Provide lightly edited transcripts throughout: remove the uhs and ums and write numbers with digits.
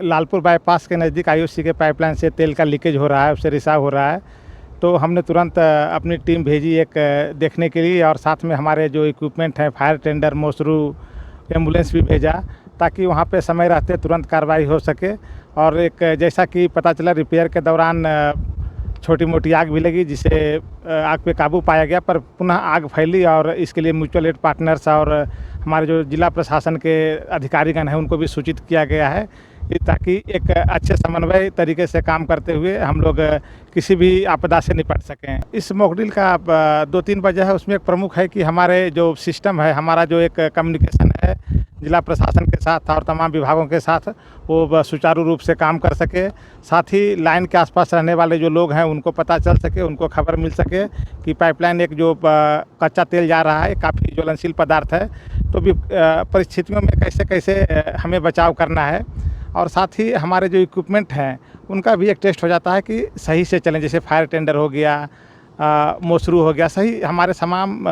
Lalpur bypass के नज़दीक IOC के पाइपलाइन से तेल का लीकेज हो रहा है, उससे रिसाव हो रहा है। तो हमने तुरंत अपनी टीम भेजी एक देखने के लिए, और साथ में हमारे जो इक्विपमेंट हैं, फायर टेंडर, मोसरू, एम्बुलेंस भी भेजा, ताकि वहाँ पे समय रहते तुरंत कार्रवाई हो सके। और एक जैसा कि पता चला, रिपेयर के दौरान छोटी मोटी आग भी लगी, जिससे आग पे काबू पाया गया, पर पुनः आग फैली। और इसके लिए म्यूचुअल एड पार्टनर्स और हमारे जो जिला प्रशासन के अधिकारीगण हैं उनको भी सूचित किया गया है, ताकि एक अच्छे समन्वय तरीके से काम करते हुए हम लोग किसी भी आपदा से निपट सकें। इस मॉक ड्रिल का 2-3 वजह है। उसमें एक प्रमुख है कि हमारे जो सिस्टम है, हमारा जो एक कम्युनिकेशन है जिला प्रशासन के साथ और तमाम विभागों के साथ, वो सुचारू रूप से काम कर सके। साथ ही लाइन के आसपास रहने वाले जो लोग हैं उनको पता चल सके, उनको खबर मिल सके कि पाइपलाइन एक जो कच्चा तेल जा रहा है, काफ़ी ज्वलनशील पदार्थ है, तो भी परिस्थितियों में कैसे कैसे हमें बचाव करना है। और साथ ही हमारे जो इक्विपमेंट हैं उनका भी एक टेस्ट हो जाता है कि सही से चलें, जैसे फायर टेंडर हो गया, मोसरू हो गया, सही हमारे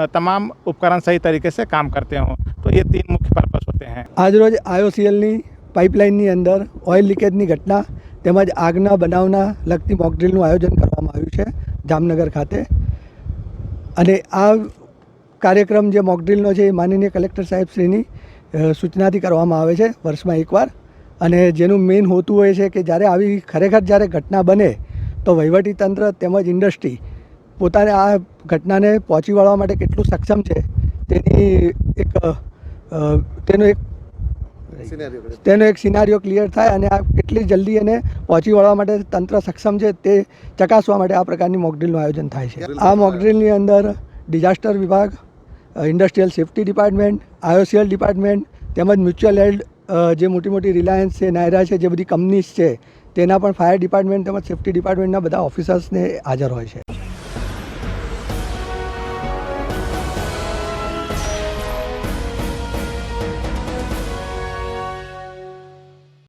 तमाम उपकरण सही तरीके से काम करते हों। तो ये 3 मुख्य पर्पस होते हैं। आज रोज आईओसीएलની પાઇપલાઇનની અંદર ઓઇલ લીકેજની ઘટના તેમજ આગના બનાવના લગતી મોક ડ્રીલનું આયોજન કરવામાં આવ્યું છે જામનગર ખાતે। અને આ કાર્યક્રમ જે મોક ડ્રીલનો છે એ માનનીય કલેક્ટર સાહેબશ્રીની સૂચનાથી કરવામાં આવે છે વર્ષમાં એકવાર। અને જેનું મેઇન હોતું હોય છે કે જ્યારે આવી ખરેખર જ્યારે ઘટના બને તો વહીવટીતંત્ર તેમજ ઇન્ડસ્ટ્રી પોતાને આ ઘટનાને પહોંચી વળવા માટે કેટલું સક્ષમ છે તેનો એક સિનારીઓ ક્લિયર થાય, અને આ કેટલી જલ્દી એને પહોંચી વળવા માટે તંત્ર સક્ષમ છે તે ચકાસવા માટે આ પ્રકારની મોક ડ્રીલનું આયોજન થાય છે। આ મોક ડ્રીલની અંદર ડિઝાસ્ટર વિભાગ, industrial safety department, IOCL department તેમજ મ્યુચ્યુઅલ એડ જે મોટી મોટી રિલાયન્સ છે, નાયરા છે, જે બધી કંપનીઝ છે તેના પણ ફાયર ડિપાર્ટમેન્ટ તેમજ સેફ્ટી ડિપાર્ટમેન્ટના બધા ઓફિસર્સને હાજર હોય છે।